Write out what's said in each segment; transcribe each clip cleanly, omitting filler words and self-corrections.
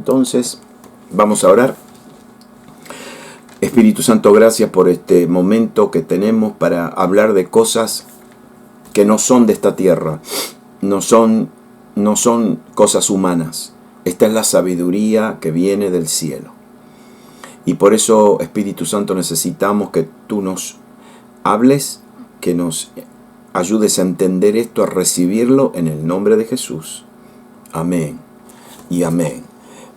Entonces, vamos a orar. Espíritu Santo, gracias por este momento que tenemos para hablar de cosas que no son de esta tierra, no son cosas humanas. Esta es la sabiduría que viene del cielo. Y por eso, Espíritu Santo, necesitamos que tú nos hables, que nos ayudes a entender esto, a recibirlo en el nombre de Jesús. Amén y amén.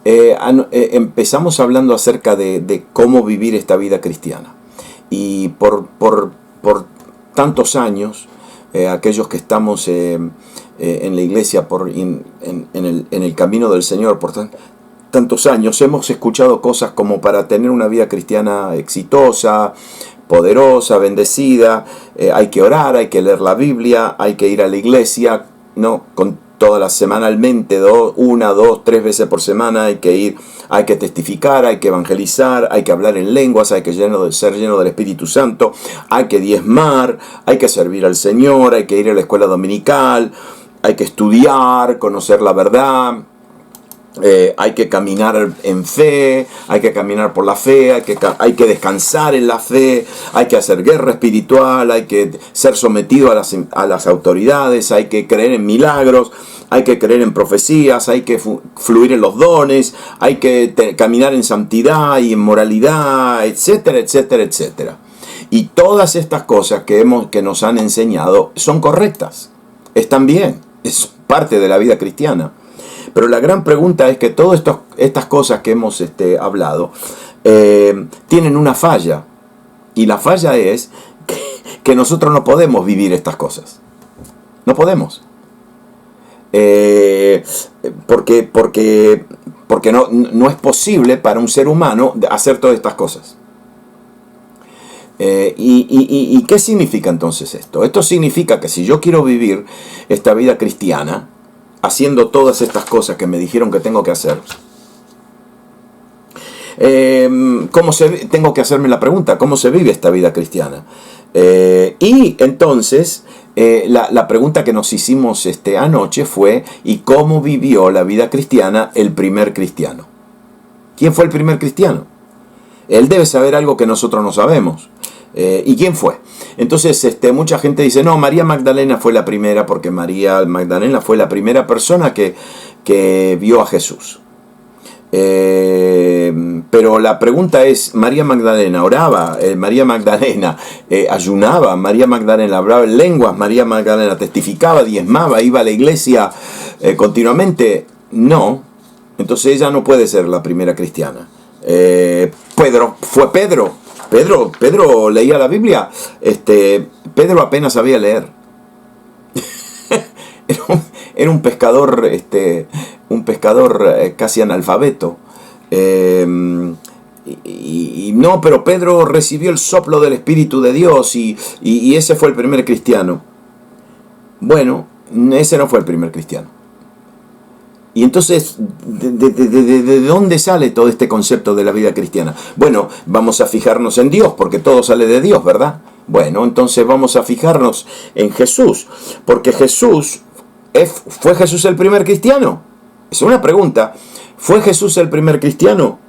Empezamos hablando acerca de cómo vivir esta vida cristiana. Y por tantos años, aquellos que estamos en la iglesia, en el camino del Señor, por tantos años, hemos escuchado cosas como para tener una vida cristiana exitosa, poderosa, bendecida, hay que orar, hay que leer la Biblia, hay que ir a la iglesia, ¿no? Todas las semanalmente, 1, 2, 3 veces por semana hay que ir, hay que testificar, hay que evangelizar, hay que hablar en lenguas, hay que ser lleno del Espíritu Santo, hay que diezmar, hay que servir al Señor, hay que ir a la escuela dominical, hay que estudiar, conocer la verdad. Hay que caminar en fe, hay que caminar por la fe, hay que descansar en la fe, hay que hacer guerra espiritual, hay que ser sometido a las autoridades, hay que creer en milagros, hay que creer en profecías, hay que fluir en los dones, hay que caminar en santidad y en moralidad, etcétera, etcétera, etcétera. Y todas estas cosas que nos han enseñado son correctas, están bien, es parte de la vida cristiana. Pero la gran pregunta es que todas estas cosas que hemos hablado tienen una falla. Y la falla es que nosotros no podemos vivir estas cosas. No podemos. Porque no es posible para un ser humano hacer todas estas cosas. ¿Y qué significa entonces esto? Esto significa que si yo quiero vivir esta vida cristiana, haciendo todas estas cosas que me dijeron que tengo que hacer, tengo que hacerme la pregunta, ¿cómo se vive esta vida cristiana? Y entonces, la pregunta que nos hicimos anoche fue, ¿y cómo vivió la vida cristiana el primer cristiano? ¿Quién fue el primer cristiano? Él debe saber algo que nosotros no sabemos. ¿Y quién fue? Entonces mucha gente dice, no, María Magdalena fue la primera, porque María Magdalena fue la primera persona que vio a Jesús. Pero la pregunta es, ¿María Magdalena oraba? ¿María Magdalena ayunaba? ¿María Magdalena hablaba en lenguas? ¿María Magdalena testificaba, diezmaba, iba a la iglesia continuamente? No. Entonces ella no puede ser la primera cristiana. Pedro leía la Biblia. Pedro apenas sabía leer. Era un pescador, casi analfabeto. No, pero Pedro recibió el soplo del Espíritu de Dios y ese fue el primer cristiano. Bueno, ese no fue el primer cristiano. Y entonces, ¿de dónde sale todo este concepto de la vida cristiana? Bueno, vamos a fijarnos en Dios, porque todo sale de Dios, ¿verdad? Bueno, entonces vamos a fijarnos en Jesús, porque ¿fue Jesús el primer cristiano? Es una pregunta. ¿Fue Jesús el primer cristiano?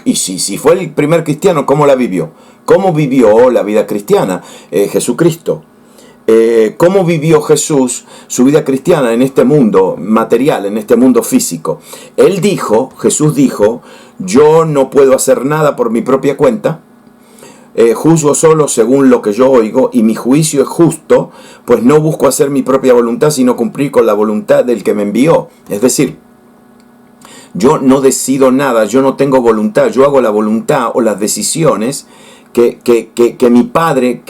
Y si fue el primer cristiano, ¿cómo la vivió? ¿Cómo vivió la vida cristiana Jesucristo? ¿Cómo vivió Jesús su vida cristiana en este mundo material, en este mundo físico? Jesús dijo, yo no puedo hacer nada por mi propia cuenta, juzgo solo según lo que yo oigo, y mi juicio es justo, pues no busco hacer mi propia voluntad, sino cumplir con la voluntad del que me envió. Es decir, yo no decido nada, yo no tengo voluntad, yo hago la voluntad o las decisiones que mi Padre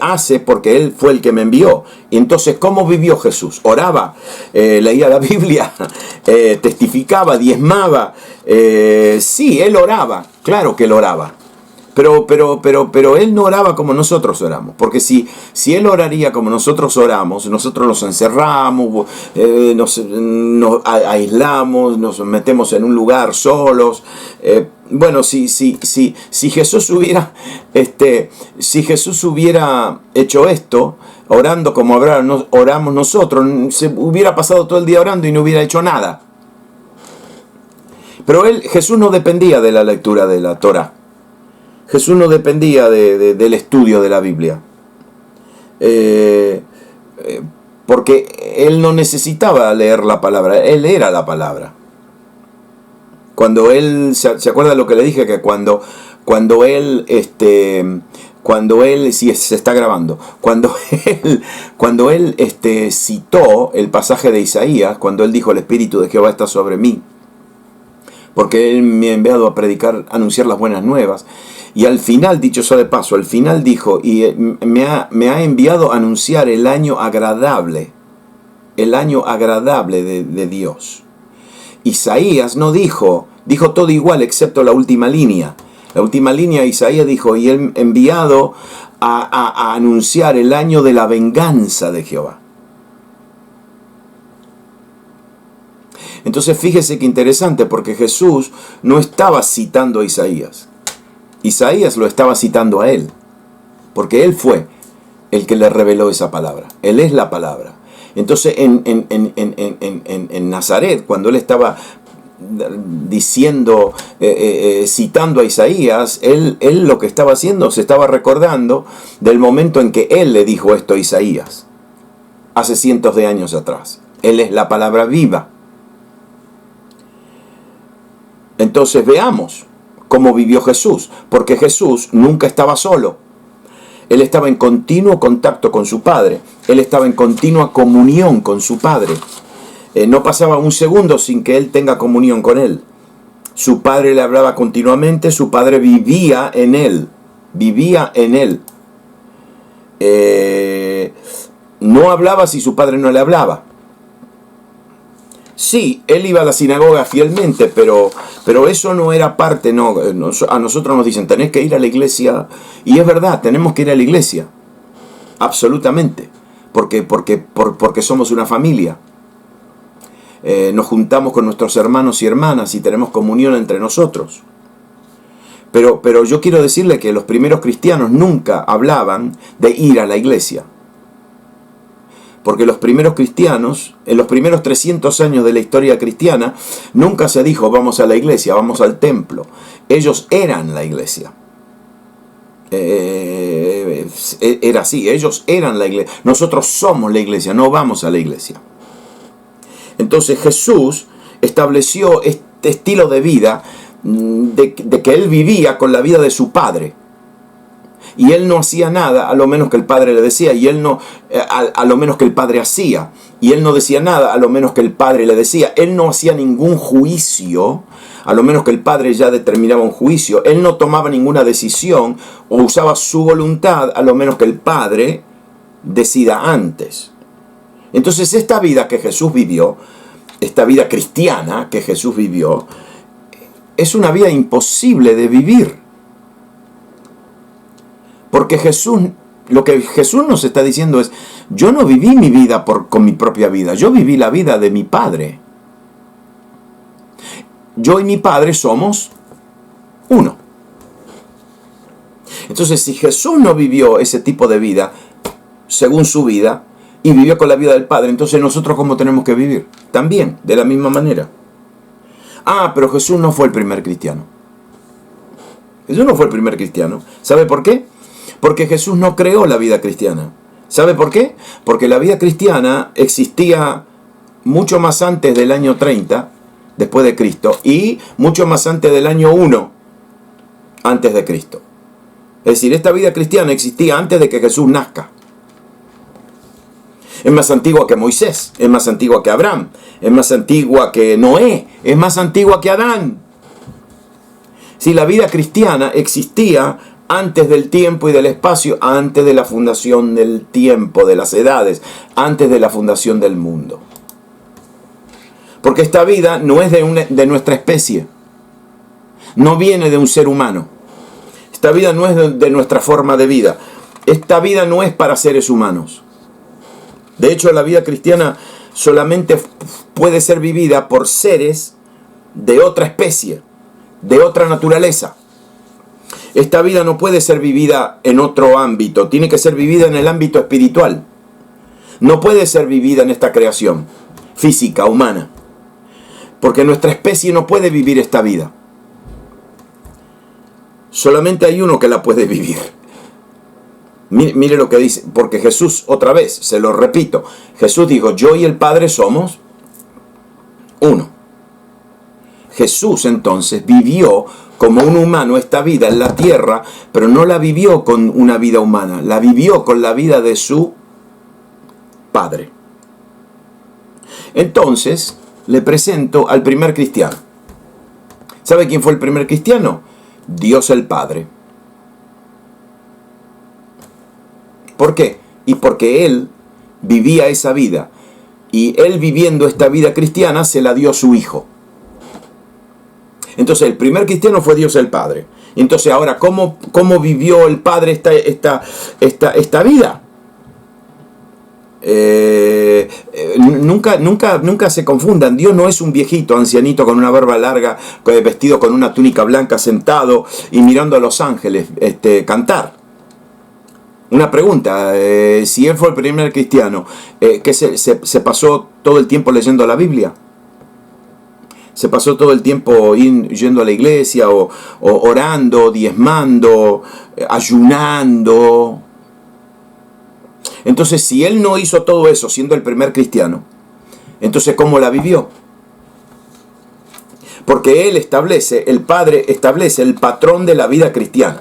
hace, porque Él fue el que me envió. Y entonces, ¿cómo vivió Jesús? Oraba, leía la Biblia, testificaba, diezmaba. Sí, Él oraba, claro que Él oraba. Pero Él no oraba como nosotros oramos. Porque si Él oraría como nosotros oramos, nosotros nos encerramos, nos aislamos, nos metemos en un lugar solos. Bueno, si Jesús hubiera hecho esto, orando como oramos nosotros, se hubiera pasado todo el día orando y no hubiera hecho nada. Pero Jesús no dependía de la lectura de la Torá. Jesús no dependía del estudio de la Biblia. Porque él no necesitaba leer la palabra, él era la palabra. Cuando él, ¿se acuerda lo que le dije? Que cuando él, sí, se está grabando, cuando él citó el pasaje de Isaías, cuando él dijo: el Espíritu de Jehová está sobre mí, porque él me ha enviado a predicar, anunciar las buenas nuevas. Y al final, dicho sea de paso, al final dijo: y me ha enviado a anunciar el año agradable de Dios. Isaías no dijo todo igual excepto la última línea. La última línea, Isaías dijo: y él enviado a anunciar el año de la venganza de Jehová. Entonces fíjese qué interesante, porque Jesús no estaba citando a Isaías. Isaías lo estaba citando a él, porque él fue el que le reveló esa palabra. Él es la palabra. Entonces en Nazaret, cuando él estaba diciendo, citando a Isaías, él lo que estaba haciendo, se estaba recordando del momento en que él le dijo esto a Isaías, hace cientos de años atrás. Él es la palabra viva. Entonces veamos cómo vivió Jesús, porque Jesús nunca estaba solo. Él estaba en continuo contacto con su Padre. Él estaba en continua comunión con su Padre. No pasaba un segundo sin que él tenga comunión con él. Su Padre le hablaba continuamente, su Padre vivía en él. Vivía en él. No hablaba si su Padre no le hablaba. Sí, él iba a la sinagoga fielmente, pero eso no era parte, no. A nosotros nos dicen: tenés que ir a la iglesia. Y es verdad, tenemos que ir a la iglesia. Absolutamente. Porque somos una familia. Nos juntamos con nuestros hermanos y hermanas y tenemos comunión entre nosotros. Pero yo quiero decirle que los primeros cristianos nunca hablaban de ir a la iglesia. Porque los primeros cristianos, en los primeros 300 años de la historia cristiana, nunca se dijo: vamos a la iglesia, vamos al templo. Ellos eran la iglesia. Era así, ellos eran la iglesia. Nosotros somos la iglesia, no vamos a la iglesia. Entonces Jesús estableció este estilo de vida de que él vivía con la vida de su Padre. Y él no hacía nada a lo menos que el Padre le decía, y él no a lo menos que el Padre hacía, y él no decía nada a lo menos que el Padre le decía. Él no hacía ningún juicio a lo menos que el Padre ya determinaba un juicio. Él no tomaba ninguna decisión o usaba su voluntad a lo menos que el Padre decida antes. Entonces esta vida que Jesús vivió, esta vida cristiana que Jesús vivió, es una vida imposible de vivir. Porque lo que Jesús nos está diciendo es: yo no viví mi vida con mi propia vida, yo viví la vida de mi Padre. Yo y mi Padre somos uno. Entonces, si Jesús no vivió ese tipo de vida según su vida y vivió con la vida del Padre, entonces nosotros ¿cómo tenemos que vivir? También, de la misma manera. Pero Jesús no fue el primer cristiano. Jesús no fue el primer cristiano. ¿Sabe por qué? Porque Jesús no creó la vida cristiana. ¿Sabe por qué? Porque la vida cristiana existía mucho más antes del año 30, después de Cristo, y mucho más antes del año 1, antes de Cristo. Es decir, esta vida cristiana existía antes de que Jesús nazca. Es más antigua que Moisés, es más antigua que Abraham, es más antigua que Noé, es más antigua que Adán. Si la vida cristiana existía antes del tiempo y del espacio, antes de la fundación del tiempo, de las edades, antes de la fundación del mundo. Porque esta vida no es de nuestra especie, no viene de un ser humano. Esta vida no es de nuestra forma de vida. Esta vida no es para seres humanos. De hecho, la vida cristiana solamente puede ser vivida por seres de otra especie, de otra naturaleza. Esta vida no puede ser vivida en otro ámbito, tiene que ser vivida en el ámbito espiritual. No puede ser vivida en esta creación física, humana. Porque nuestra especie no puede vivir esta vida. Solamente hay uno que la puede vivir. Mire lo que dice, porque Jesús, otra vez, se lo repito, Jesús dijo, yo y el Padre somos uno. Jesús entonces vivió como un humano esta vida en la tierra, pero no la vivió con una vida humana, la vivió con la vida de su Padre. Entonces, le presento al primer cristiano. ¿Sabe quién fue el primer cristiano? Dios el Padre. ¿Por qué? Y porque Él vivía esa vida. Y Él viviendo esta vida cristiana se la dio a su Hijo. Entonces el primer cristiano fue Dios el Padre. Entonces ahora, ¿cómo vivió el Padre esta vida? Nunca se confundan. Dios no es un viejito, ancianito con una barba larga, vestido con una túnica blanca, sentado y mirando a los ángeles cantar. Una pregunta, si él fue el primer cristiano, ¿qué se pasó todo el tiempo leyendo la Biblia? ¿Se pasó todo el tiempo yendo a la iglesia o orando, diezmando, ayunando? Entonces, si él no hizo todo eso siendo el primer cristiano, entonces ¿cómo la vivió? Porque él establece, el Padre establece el patrón de la vida cristiana,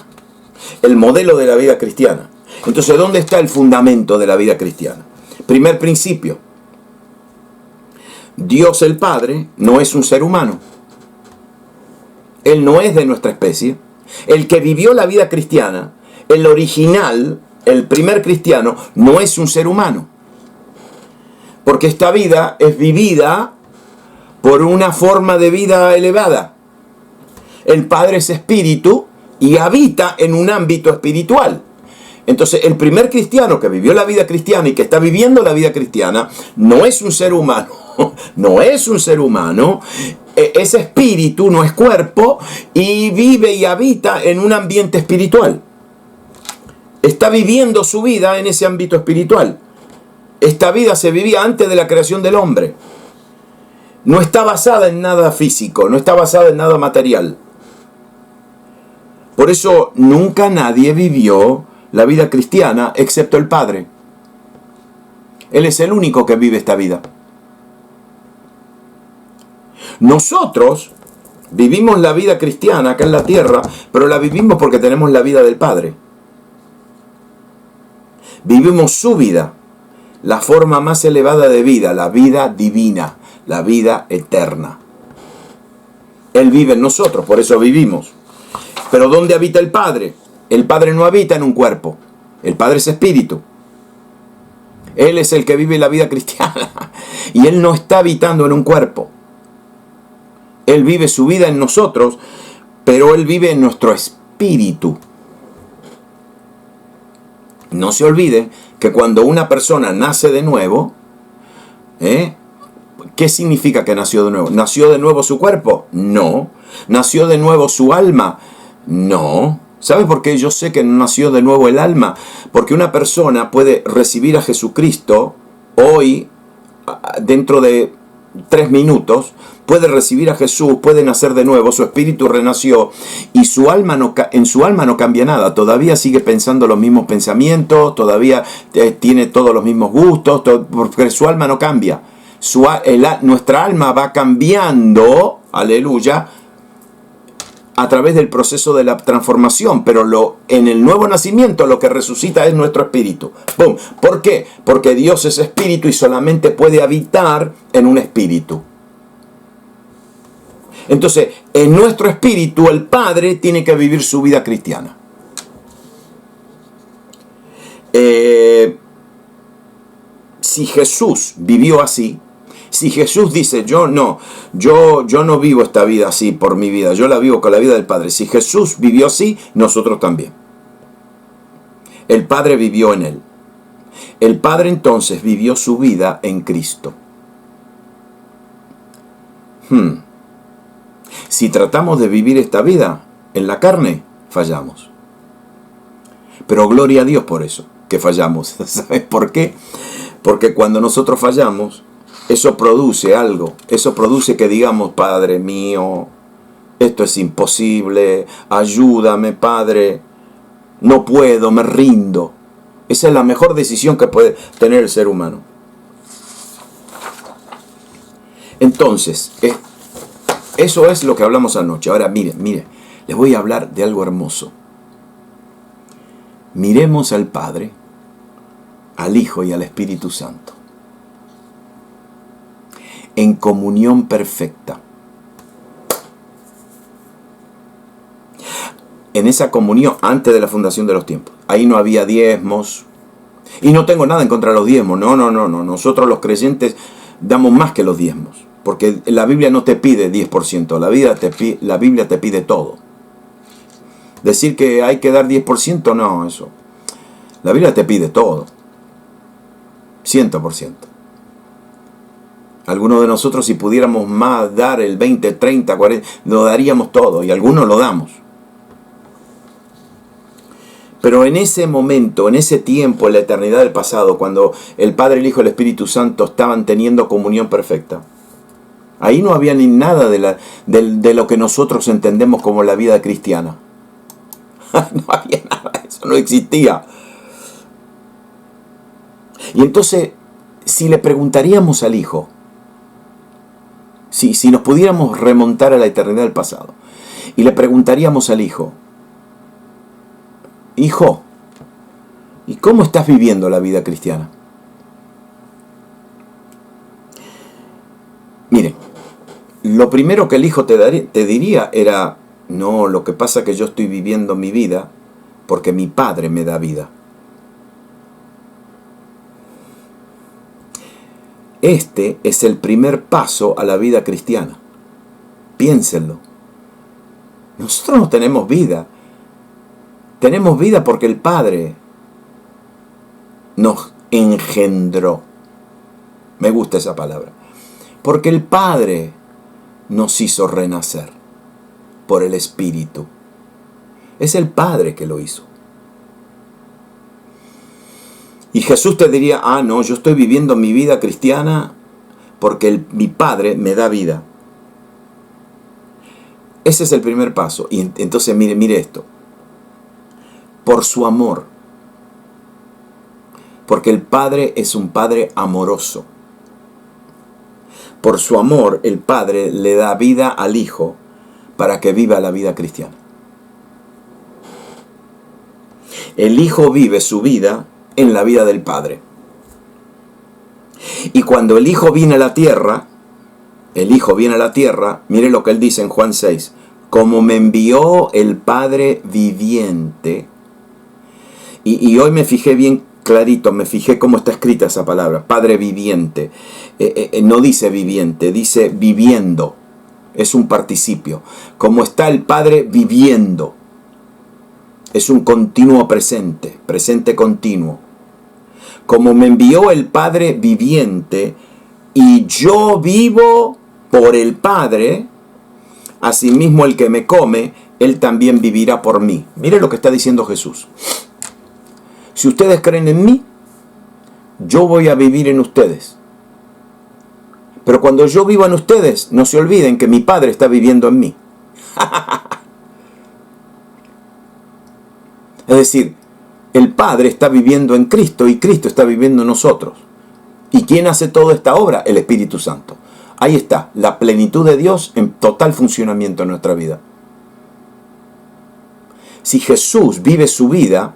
el modelo de la vida cristiana. Entonces, ¿dónde está el fundamento de la vida cristiana? Primer principio. Dios el Padre no es un ser humano. Él no es de nuestra especie. El que vivió la vida cristiana, el original, el primer cristiano, no es un ser humano. Porque esta vida es vivida por una forma de vida elevada. El Padre es espíritu y habita en un ámbito espiritual. Entonces, el primer cristiano que vivió la vida cristiana y que está viviendo la vida cristiana no es un ser humano, no es un ser humano, es espíritu, no es cuerpo, y vive y habita en un ambiente espiritual. Está viviendo su vida en ese ámbito espiritual. Esta vida se vivía antes de la creación del hombre. No está basada en nada físico, no está basada en nada material. Por eso nunca nadie vivió la vida cristiana excepto el Padre. Él es el único que vive esta vida. Nosotros vivimos la vida cristiana acá en la tierra, pero la vivimos porque tenemos la vida del Padre. Vivimos su vida, la forma más elevada de vida, la vida divina, la vida eterna. Él vive en nosotros, por eso vivimos. Pero ¿dónde habita el Padre? El Padre no habita en un cuerpo. El Padre es espíritu. Él es el que vive la vida cristiana. Y Él no está habitando en un cuerpo. Él vive su vida en nosotros, pero Él vive en nuestro espíritu. No se olviden que cuando una persona nace de nuevo, ¿qué significa que nació de nuevo? ¿Nació de nuevo su cuerpo? No. ¿Nació de nuevo su alma? No. ¿Sabe por qué yo sé que no nació de nuevo el alma? Porque una persona puede recibir a Jesucristo hoy, dentro de 3 minutos, puede recibir a Jesús, puede nacer de nuevo, su espíritu renació y en su alma no cambia nada, todavía sigue pensando los mismos pensamientos, todavía tiene todos los mismos gustos, porque su alma no cambia. Nuestra alma va cambiando, aleluya, a través del proceso de la transformación, pero en el nuevo nacimiento lo que resucita es nuestro espíritu. ¡Pum! ¿Por qué? Porque Dios es espíritu y solamente puede habitar en un espíritu. Entonces, en nuestro espíritu el Padre tiene que vivir su vida cristiana. Si Jesús vivió así, si Jesús dice, yo no vivo esta vida así por mi vida, yo la vivo con la vida del Padre. Si Jesús vivió así, nosotros también. El Padre vivió en Él. El Padre entonces vivió su vida en Cristo. Si tratamos de vivir esta vida en la carne, fallamos. Pero gloria a Dios por eso, que fallamos. ¿Sabes por qué? Porque cuando nosotros fallamos, eso produce algo. Eso produce que digamos, Padre mío, esto es imposible, ayúdame, Padre, no puedo, me rindo. Esa es la mejor decisión que puede tener el ser humano. Entonces, eso es lo que hablamos anoche. Ahora, mire, les voy a hablar de algo hermoso. Miremos al Padre, al Hijo y al Espíritu Santo en comunión perfecta. En esa comunión antes de la fundación de los tiempos. Ahí no había diezmos. Y no tengo nada en contra de los diezmos. No. Nosotros los creyentes damos más que los diezmos. Porque la Biblia no te pide 10%. La Biblia te pide todo. Decir que hay que dar 10%, no, eso. La Biblia te pide todo. 100%. Algunos de nosotros, si pudiéramos más dar el 20, 30, 40, lo daríamos todo. Y algunos lo damos. Pero en ese momento, en ese tiempo, en la eternidad del pasado, cuando el Padre, el Hijo y el Espíritu Santo estaban teniendo comunión perfecta, ahí no había ni nada de lo que nosotros entendemos como la vida cristiana. No había nada, eso no existía. Y entonces, si le preguntaríamos al Hijo, si nos pudiéramos remontar a la eternidad del pasado, y le preguntaríamos al Hijo, Hijo, ¿y cómo estás viviendo la vida cristiana? Miren, lo primero que el Hijo te diría era, no, lo que pasa es que yo estoy viviendo mi vida porque mi Padre me da vida. Este es el primer paso a la vida cristiana. Piénsenlo. Nosotros no tenemos vida. Tenemos vida porque el Padre nos engendró. Me gusta esa palabra. Porque el Padre nos hizo renacer por el Espíritu. Es el Padre que lo hizo. Y Jesús te diría, no, yo estoy viviendo mi vida cristiana porque mi Padre me da vida. Ese es el primer paso. Y entonces mire esto. Por su amor. Porque el Padre es un Padre amoroso. Por su amor, el Padre le da vida al Hijo para que viva la vida cristiana. El Hijo vive su vida en la vida del Padre. Y cuando el Hijo viene a la tierra, mire lo que él dice en Juan 6. Como me envió el Padre viviente. Y hoy me fijé bien clarito, me fijé cómo está escrita esa palabra, Padre viviente. No dice viviente, dice viviendo. Es un participio. Como está el Padre viviendo. Es un continuo presente, presente continuo. Como me envió el Padre viviente y yo vivo por el Padre, asimismo el que me come, él también vivirá por mí. Mire lo que está diciendo Jesús. Si ustedes creen en mí, yo voy a vivir en ustedes. Pero cuando yo viva en ustedes, no se olviden que mi Padre está viviendo en mí. Es decir, el Padre está viviendo en Cristo y Cristo está viviendo en nosotros. ¿Y quién hace toda esta obra? El Espíritu Santo. Ahí está, la plenitud de Dios en total funcionamiento en nuestra vida. Si Jesús vive su vida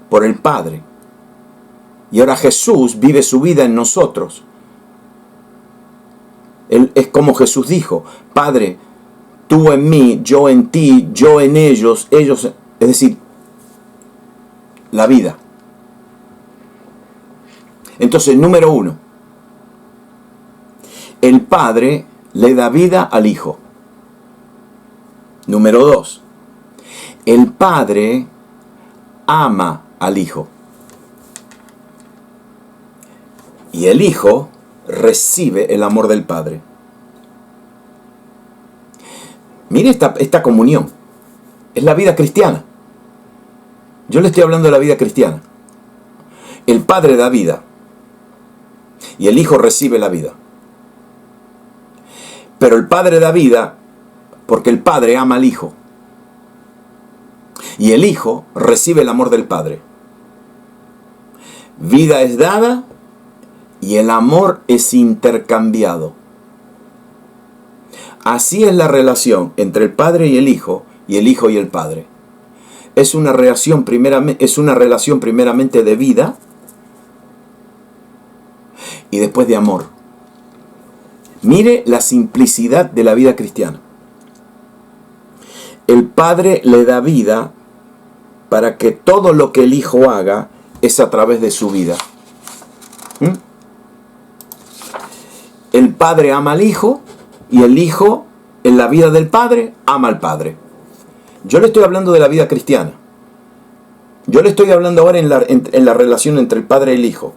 por el Padre, y ahora Jesús vive su vida en nosotros, es como Jesús dijo, Padre, tú en mí, yo en ti, yo en ellos, es decir, la vida. Entonces, número 1, el Padre le da vida al Hijo. Número 2, el Padre ama al Hijo. Y el Hijo recibe el amor del Padre. Mire esta comunión. Es la vida cristiana. Yo le estoy hablando de la vida cristiana. El Padre da vida. Y el Hijo recibe la vida. Pero el Padre da vida porque el Padre ama al Hijo. Y el Hijo recibe el amor del Padre. Vida es dada y el amor es intercambiado. Así es la relación entre el Padre y el Hijo y el Padre. Es una relación primeramente de vida y después de amor. Mire la simplicidad de la vida cristiana. El Padre le da vida para que todo lo que el Hijo haga es a través de su vida. El Padre ama al Hijo y el Hijo, en la vida del Padre, ama al Padre. Yo le estoy hablando de la vida cristiana. Yo le estoy hablando ahora en la relación entre el Padre y el Hijo.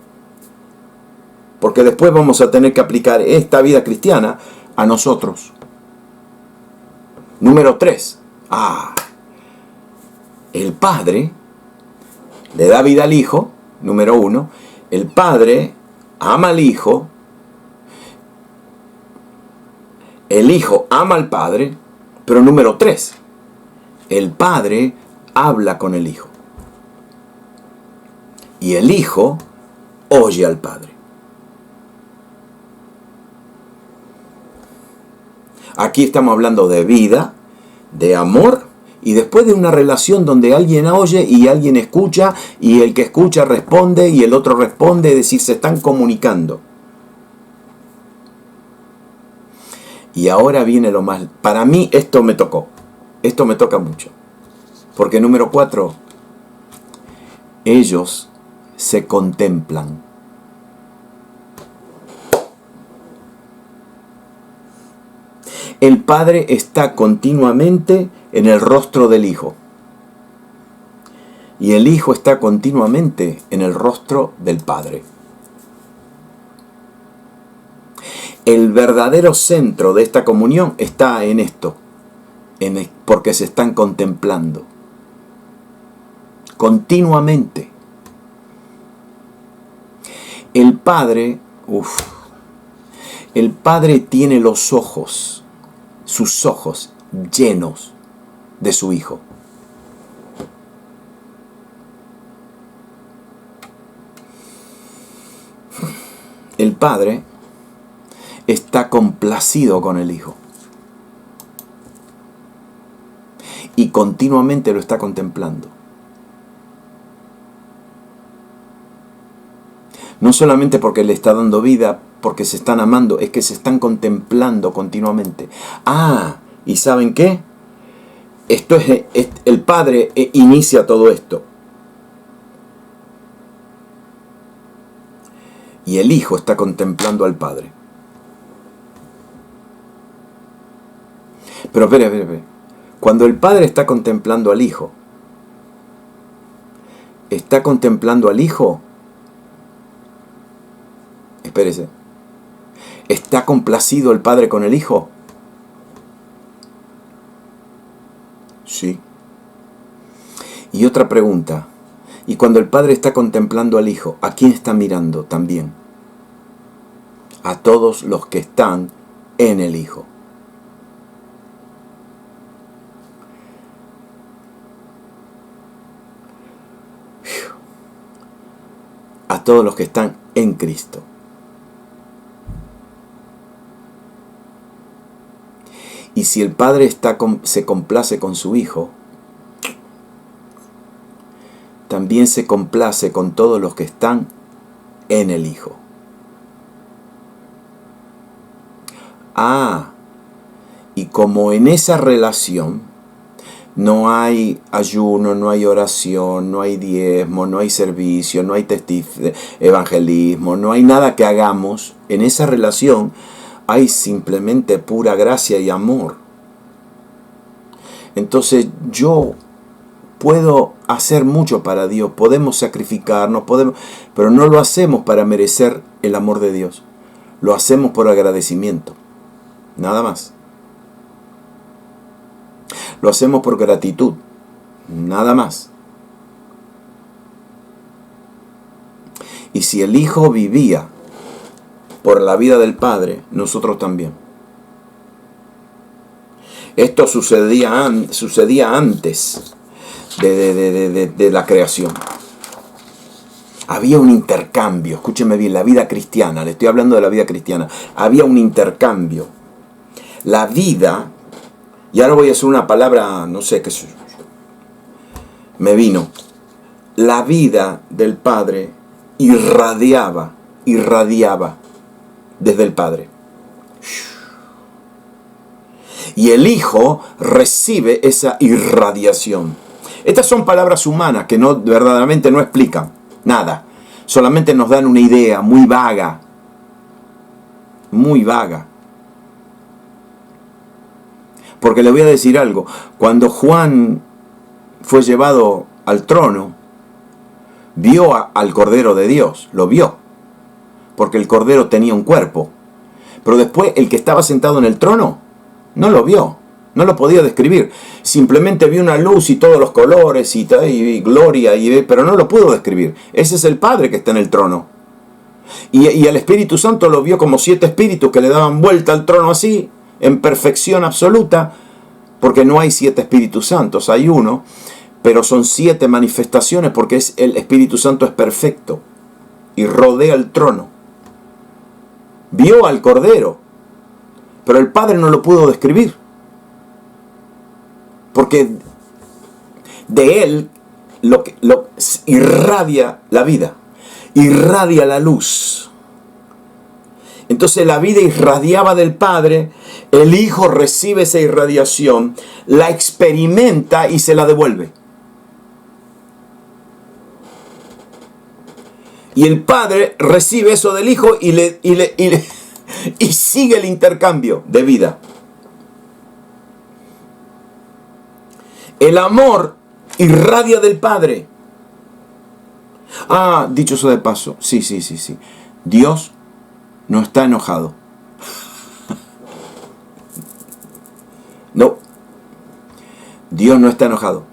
Porque después vamos a tener que aplicar esta vida cristiana a nosotros. Número 3. El Padre le da vida al Hijo. Número 1. El Padre ama al Hijo. El Hijo ama al Padre. Pero número 3. El Padre habla con el Hijo. Y el Hijo oye al Padre. Aquí estamos hablando de vida, de amor, y después de una relación donde alguien oye y alguien escucha, y el que escucha responde y el otro responde, es decir, se están comunicando. Y ahora viene lo más... Para mí esto me tocó. Esto me toca mucho. Porque número 4, ellos se contemplan. El Padre está continuamente en el rostro del Hijo. Y el Hijo está continuamente en el rostro del Padre. El verdadero centro de esta comunión está en esto, porque se están contemplando continuamente. El Padre, el Padre tiene sus ojos llenos de su Hijo. El Padre está complacido con el Hijo y continuamente lo está contemplando. No solamente porque le está dando vida, porque se están amando, es que se están contemplando continuamente. ¿Y saben qué? Esto es el Padre inicia todo esto. Y el Hijo está contemplando al Padre. Pero espera. Cuando el Padre está contemplando al Hijo, ¿está contemplando al Hijo? Espérese. ¿Está complacido el Padre con el Hijo? Sí. Y otra pregunta. Y cuando el Padre está contemplando al Hijo, ¿a quién está mirando también? A todos los que están en el Hijo. A todos los que están en Cristo. Y si el Padre se complace con su Hijo, también se complace con todos los que están en el Hijo. Y como en esa relación no hay ayuno, no hay oración, no hay diezmo, no hay servicio, no hay evangelismo, no hay nada que hagamos, en esa relación hay simplemente pura gracia y amor. Entonces yo puedo hacer mucho para Dios, podemos sacrificarnos, pero no lo hacemos para merecer el amor de Dios. Lo hacemos por agradecimiento, nada más. Lo hacemos por gratitud, nada más. Y si el Hijo vivía por la vida del Padre, nosotros también. Esto sucedía antes de la creación. Había un intercambio, escúcheme bien, la vida cristiana, le estoy hablando de la vida cristiana. Había un intercambio. La vida, y ahora voy a hacer una palabra, no sé qué me vino. La vida del Padre irradiaba desde el Padre. Y el Hijo recibe esa irradiación. Estas son palabras humanas que verdaderamente no explican nada. Solamente nos dan una idea muy vaga. Muy vaga. Porque le voy a decir algo. Cuando Juan fue llevado al trono, vio al Cordero de Dios. Lo vio. Porque el Cordero tenía un cuerpo. Pero después el que estaba sentado en el trono no lo vio. No lo podía describir. Simplemente vio una luz y todos los colores y gloria, pero no lo pudo describir. Ese es el Padre que está en el trono. Y el Espíritu Santo lo vio como 7 espíritus que le daban vuelta al trono así, en perfección absoluta, porque no hay 7 Espíritus Santos, hay uno, pero son 7 manifestaciones porque el Espíritu Santo es perfecto y rodea el trono. Vio al Cordero, pero el Padre no lo pudo describir. Porque de Él lo irradia la vida, irradia la luz. Entonces la vida irradiaba del Padre, el Hijo recibe esa irradiación, la experimenta y se la devuelve. Y el Padre recibe eso del Hijo y sigue el intercambio de vida. El amor irradia del Padre. Dicho eso de paso, sí. Dios no está enojado. No. Dios no está enojado.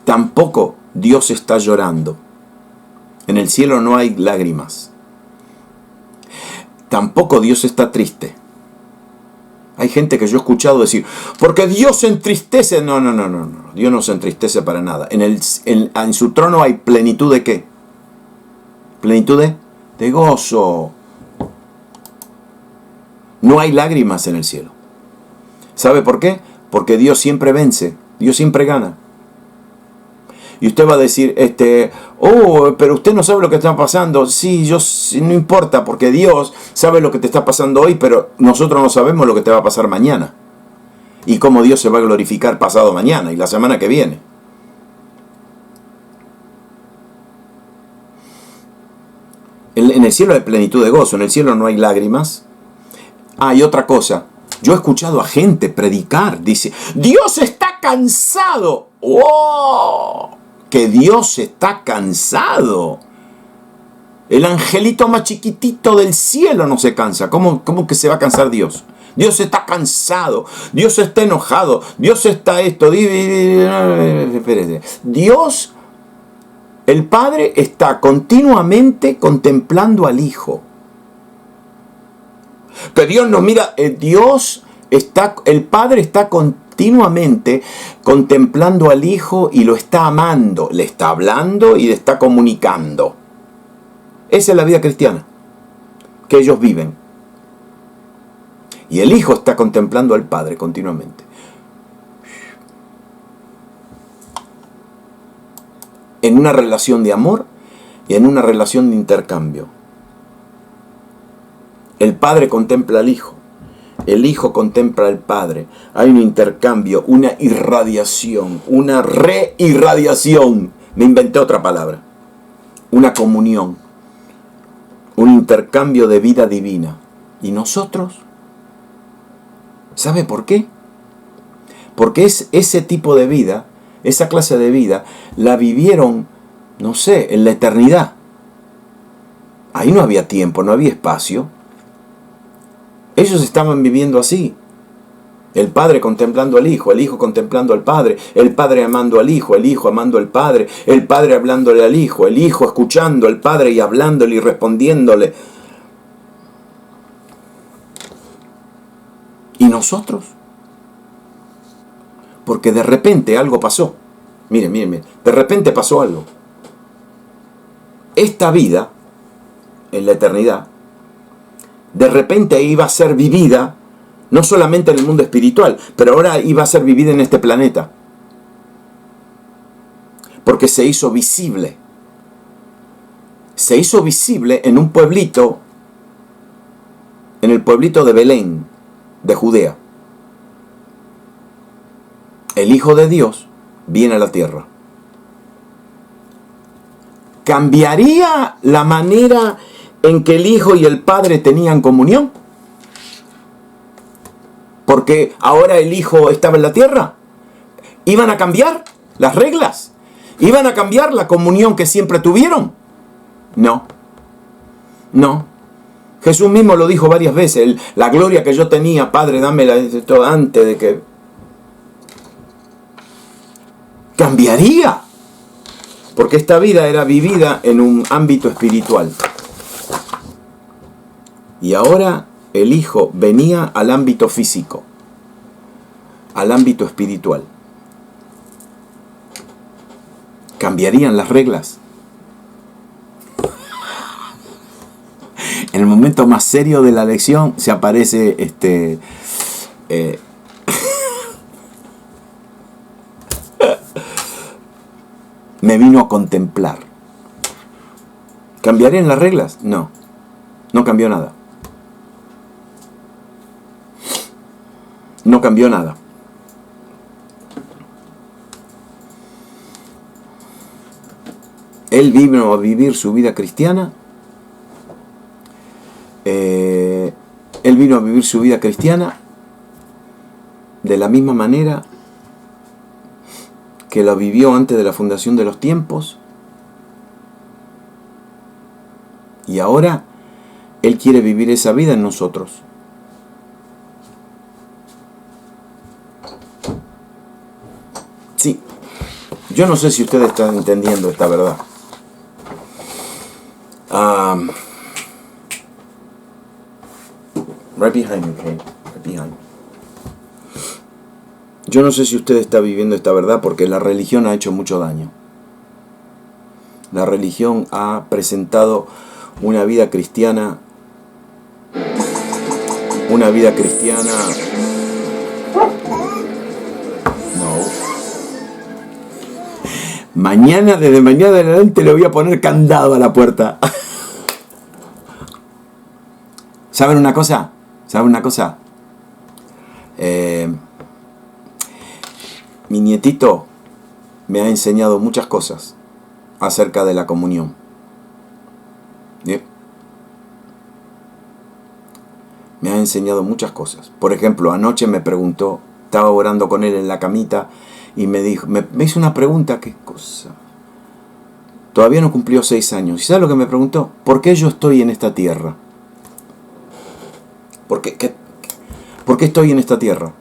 Tampoco Dios está llorando. En el cielo no hay lágrimas. Tampoco Dios está triste. Hay gente que yo he escuchado decir, porque Dios se entristece. No. Dios no se entristece para nada. En su trono hay plenitud de ¿qué? Plenitud de gozo. No hay lágrimas en el cielo. ¿Sabe por qué? Porque Dios siempre vence. Dios siempre gana. Y usted va a decir, pero usted no sabe lo que está pasando. Sí, no importa, porque Dios sabe lo que te está pasando hoy, pero nosotros no sabemos lo que te va a pasar mañana. Y cómo Dios se va a glorificar pasado mañana y la semana que viene. En el cielo hay plenitud de gozo, en el cielo no hay lágrimas. Y otra cosa, yo he escuchado a gente predicar, dice, Dios está cansado. ¡Oh! Que Dios está cansado. El angelito más chiquitito del cielo no se cansa. ¿Cómo que se va a cansar Dios? Dios está cansado. Dios está enojado. Dios está esto. Dios, el Padre, está continuamente contemplando al Hijo. Que Dios nos mira. El Padre está continuamente contemplando al Hijo y lo está amando, le está hablando y le está comunicando. Esa es la vida cristiana que ellos viven. Y el Hijo está contemplando al Padre continuamente. En una relación de amor y en una relación de intercambio. El Padre contempla al Hijo. El Hijo contempla al Padre. Hay un intercambio, una irradiación, una reirradiación. Me inventé otra palabra. Una comunión. Un intercambio de vida divina. ¿Y nosotros? ¿Sabe por qué? Porque es ese tipo de vida, esa clase de vida, la vivieron, no sé, en la eternidad. Ahí no había tiempo, no había espacio. Ellos estaban viviendo así. El Padre contemplando al Hijo, el Hijo contemplando al Padre, el Padre amando al Hijo, el Hijo amando al Padre, el Padre hablándole al Hijo, el Hijo escuchando al Padre y hablándole y respondiéndole. ¿Y nosotros? Porque de repente algo pasó. Miren, de repente pasó algo. Esta vida, en la eternidad, de repente iba a ser vivida, no solamente en el mundo espiritual, pero ahora iba a ser vivida en este planeta. Porque se hizo visible. Se hizo visible en un pueblito, en el pueblito de Belén, de Judea. El Hijo de Dios viene a la tierra. ¿Cambiaría la manera en que el Hijo y el Padre tenían comunión? Porque ahora el Hijo estaba en la tierra. ¿Iban a cambiar las reglas? ¿Iban a cambiar la comunión que siempre tuvieron? No. No. Jesús mismo lo dijo varias veces. La gloria que yo tenía, Padre, dámela antes de que... Cambiaría. Porque esta vida era vivida en un ámbito espiritual. Y ahora el Hijo venía al ámbito físico, al ámbito espiritual. ¿Cambiarían las reglas? En el momento más serio de la lección se aparece me vino a contemplar. ¿Cambiarían las reglas? No. No cambió nada. No cambió nada. Él vino a vivir su vida cristiana. Él vino a vivir su vida cristiana de la misma manera que lo vivió antes de la fundación de los tiempos. Y ahora Él quiere vivir esa vida en nosotros. Sí, yo no sé si ustedes están entendiendo esta verdad. Right behind you, okay? Right behind. Yo no sé si usted está viviendo esta verdad porque la religión ha hecho mucho daño. La religión ha presentado una vida cristiana. No. Desde mañana en adelante le voy a poner candado a la puerta. ¿Saben una cosa? Mi nietito me ha enseñado muchas cosas acerca de la comunión. ¿Bien? Me ha enseñado muchas cosas. Por ejemplo, anoche me preguntó, estaba orando con él en la camita y me dijo, me hizo una pregunta, ¿qué cosa? Todavía no cumplió 6 años. ¿Y sabe lo que me preguntó? ¿Por qué yo estoy en esta tierra? ¿Por qué estoy en esta tierra?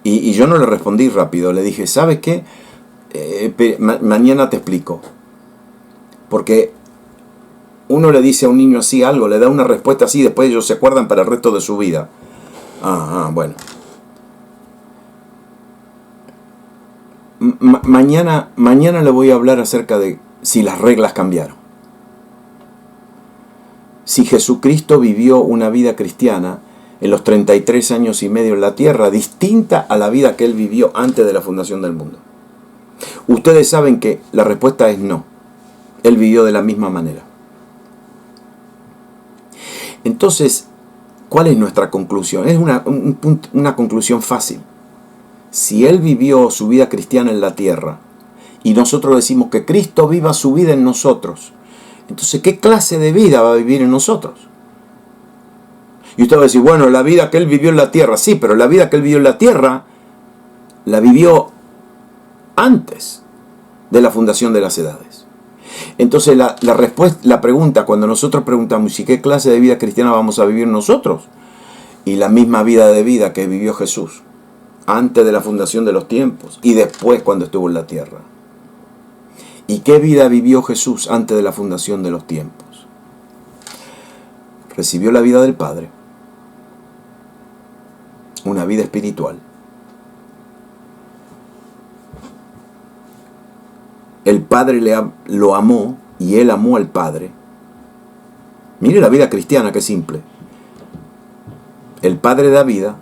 Y yo no le respondí rápido. Le dije, ¿sabes qué? Mañana te explico. Porque uno le dice a un niño así algo, le da una respuesta así, después ellos se acuerdan para el resto de su vida. Bueno. Mañana le voy a hablar acerca de si las reglas cambiaron. Si Jesucristo vivió una vida cristiana en los 33 años y medio en la tierra, distinta a la vida que Él vivió antes de la fundación del mundo. Ustedes saben que la respuesta es no. Él vivió de la misma manera. Entonces, ¿cuál es nuestra conclusión? Es una conclusión fácil. Si Él vivió su vida cristiana en la tierra y nosotros decimos que Cristo viva su vida en nosotros, entonces, ¿qué clase de vida va a vivir en nosotros? Y usted va a decir, bueno, la vida que Él vivió en la tierra, sí, pero la vida que Él vivió en la tierra la vivió antes de la fundación de las edades. Entonces, la pregunta, cuando nosotros preguntamos, ¿y qué clase de vida cristiana vamos a vivir nosotros? Y la misma vida de vida que vivió Jesús antes de la fundación de los tiempos y después cuando estuvo en la tierra. ¿Y qué vida vivió Jesús antes de la fundación de los tiempos? Recibió la vida del Padre, una vida espiritual. el Padre lo amó y Él amó al Padre. Mire la vida cristiana, qué simple. El Padre da vida,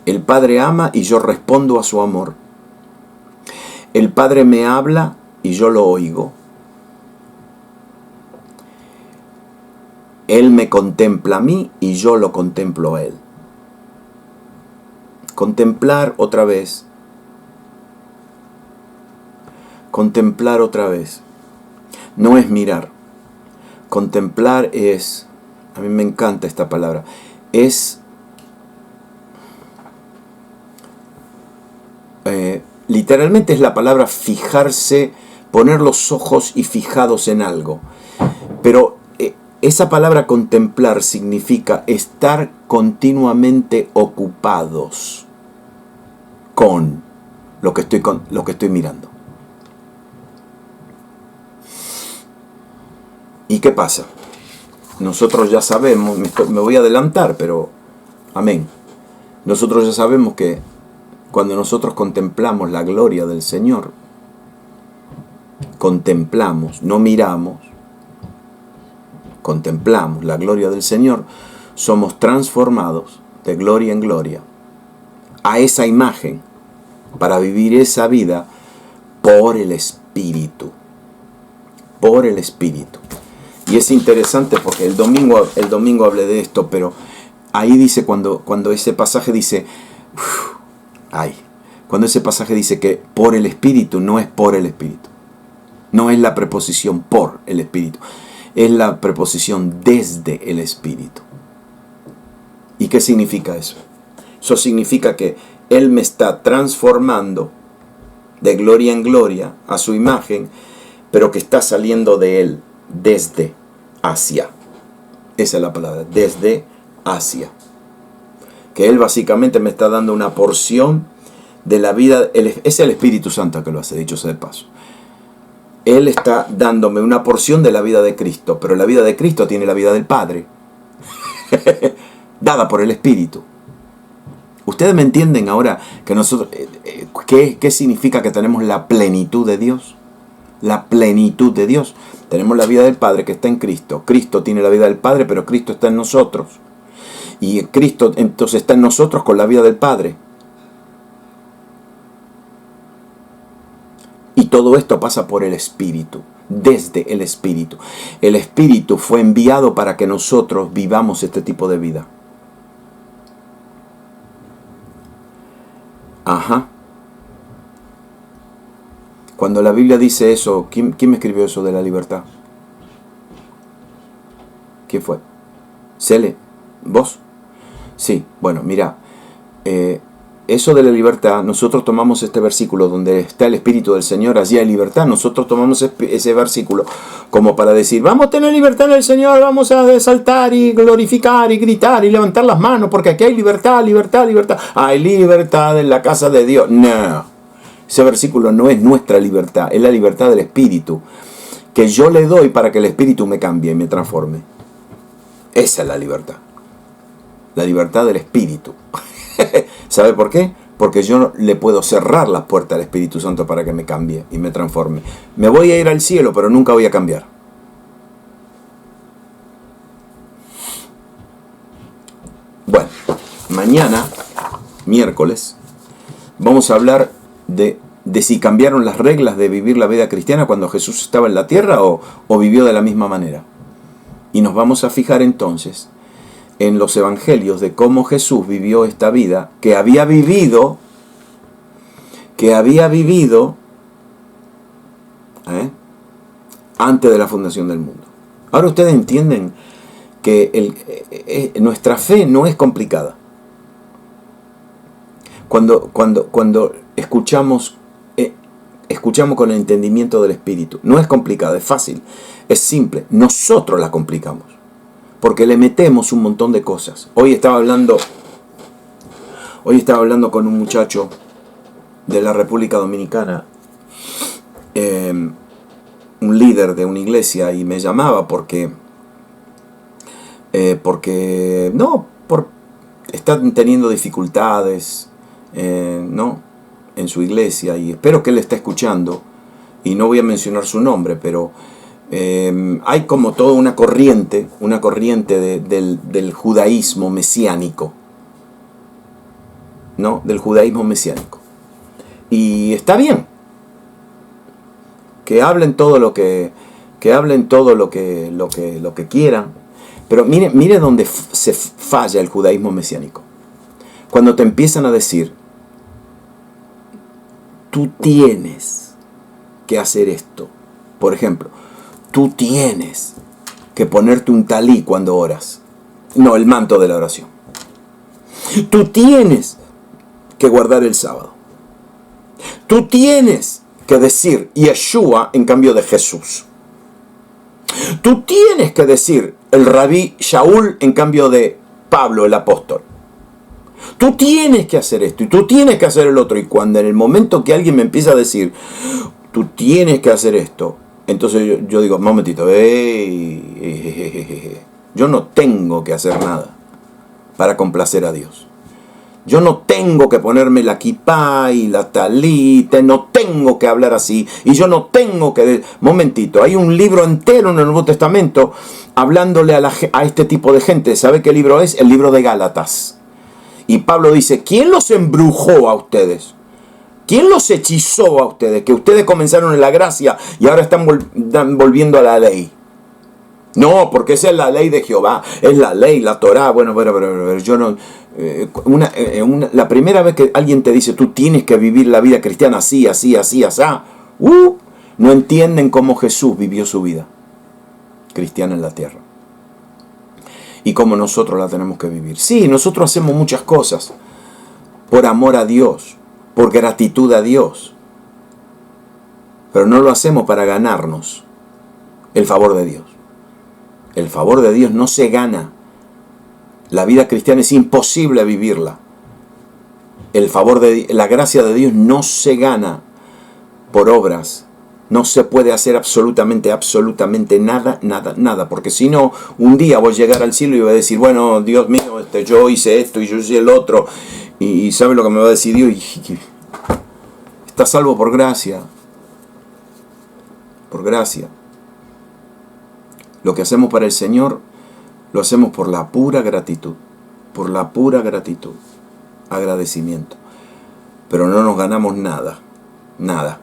el Padre ama y yo respondo a su amor. El Padre me habla y yo lo oigo. Él me contempla a mí y yo lo contemplo a Él. Contemplar otra vez. Contemplar otra vez. No es mirar. Contemplar es, a mí me encanta esta palabra, es literalmente es la palabra fijarse, poner los ojos y fijados en algo. Pero esa palabra contemplar significa estar continuamente ocupados con lo que estoy mirando. ¿Y qué pasa? Nosotros ya sabemos, me voy a adelantar, pero amén. Nosotros ya sabemos que cuando nosotros contemplamos la gloria del Señor, contemplamos, no miramos, contemplamos la gloria del Señor, somos transformados de gloria en gloria a esa imagen para vivir esa vida por el Espíritu. Por el Espíritu. Y es interesante porque el domingo hablé de esto, pero ahí dice cuando ese pasaje dice, cuando ese pasaje dice que por el Espíritu, no es por el Espíritu. No es la preposición por el Espíritu. Es la preposición desde el Espíritu. ¿Y qué significa eso? Eso significa que Él me está transformando de gloria en gloria a su imagen, pero que está saliendo de Él desde hacia. Esa es la palabra, desde hacia. Que Él básicamente me está dando una porción de la vida. Es el Espíritu Santo que lo hace, dicho sea de paso. Él está dándome una porción de la vida de Cristo, pero la vida de Cristo tiene la vida del Padre, dada por el Espíritu. ¿Ustedes me entienden ahora que nosotros, qué significa que tenemos la plenitud de Dios? La plenitud de Dios. Tenemos la vida del Padre que está en Cristo. Cristo tiene la vida del Padre, pero Cristo está en nosotros. Y Cristo entonces está en nosotros con la vida del Padre. Y todo esto pasa por el Espíritu, desde el Espíritu. El Espíritu fue enviado para que nosotros vivamos este tipo de vida. Ajá. Cuando la Biblia dice eso, ¿quién me escribió eso de la libertad? ¿Quién fue? ¿Cele? ¿Vos? Sí, bueno, mira, eso de la libertad, nosotros tomamos este versículo donde está el Espíritu del Señor, allí hay libertad. Nosotros tomamos ese versículo como para decir, vamos a tener libertad en el Señor, vamos a saltar y glorificar y gritar y levantar las manos, porque aquí hay libertad, libertad, libertad. Hay libertad en la casa de Dios. No. Ese versículo no es nuestra libertad, es la libertad del Espíritu, que yo le doy para que el Espíritu me cambie y me transforme. Esa es la libertad del Espíritu. ¿Sabe por qué? Porque yo no le puedo cerrar la puerta al Espíritu Santo para que me cambie y me transforme. Me voy a ir al cielo, pero nunca voy a cambiar. Bueno, mañana, miércoles, vamos a hablar de si cambiaron las reglas de vivir la vida cristiana cuando Jesús estaba en la tierra o vivió de la misma manera. Y nos vamos a fijar entonces en los evangelios de cómo Jesús vivió esta vida que había vivido antes de la fundación del mundo. Ahora ustedes entienden que nuestra fe no es complicada. Cuando escuchamos con el entendimiento del Espíritu, no es complicada, es fácil, es simple. Nosotros la complicamos porque le metemos un montón de cosas. Hoy estaba hablando con un muchacho de la República Dominicana, un líder de una iglesia, y me llamaba porque están teniendo dificultades en su iglesia, y espero que él esté escuchando y no voy a mencionar su nombre, pero hay como toda una corriente del judaísmo mesiánico, ¿no? Del judaísmo mesiánico. Y está bien que hablen todo lo que quieran, pero mire dónde se falla el judaísmo mesiánico. Cuando te empiezan a decir, tú tienes que hacer esto. Por ejemplo, tú tienes que ponerte un talí cuando oras. No, el manto de la oración. Tú tienes que guardar el sábado. Tú tienes que decir Yeshua en cambio de Jesús. Tú tienes que decir el rabí Shaul en cambio de Pablo el apóstol. Tú tienes que hacer esto y tú tienes que hacer el otro. Y cuando en el momento que alguien me empieza a decir, tú tienes que hacer esto, entonces yo digo, momentito, yo no tengo que hacer nada para complacer a Dios. Yo no tengo que ponerme la kipá y la talita, no tengo que hablar así, y yo no tengo que... Momentito, hay un libro entero en el Nuevo Testamento hablándole a este tipo de gente. ¿Sabe qué libro es? El libro de Gálatas. Y Pablo dice, ¿quién los embrujó a ustedes? ¿Quién los hechizó a ustedes? Que ustedes comenzaron en la gracia y ahora están volviendo a la ley. No, porque esa es la ley de Jehová, es la ley, la Torá. Bueno, pero yo no... la primera vez que alguien te dice, tú tienes que vivir la vida cristiana así, no entienden cómo Jesús vivió su vida cristiana en la tierra. Y cómo nosotros la tenemos que vivir. Sí, nosotros hacemos muchas cosas por amor a Dios, por gratitud a Dios. Pero no lo hacemos para ganarnos el favor de Dios. El favor de Dios no se gana. La vida cristiana es imposible vivirla. La gracia de Dios no se gana por obras. No se puede hacer absolutamente nada. Porque si no, un día voy a llegar al cielo y voy a decir, bueno, Dios mío, yo hice esto y yo hice el otro. Y ¿sabe lo que me va a decir Dios? Está salvo por gracia. Por gracia. Lo que hacemos para el Señor, lo hacemos por la pura gratitud. Por la pura gratitud. Agradecimiento. Pero no nos ganamos nada. Nada.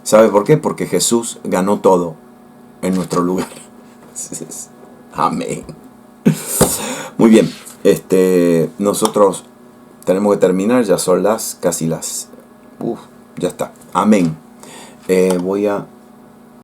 ¿Sabe por qué? Porque Jesús ganó todo en nuestro lugar. Amén. Muy bien. Nosotros tenemos que terminar. Ya son casi las... ya está. Amén. Voy a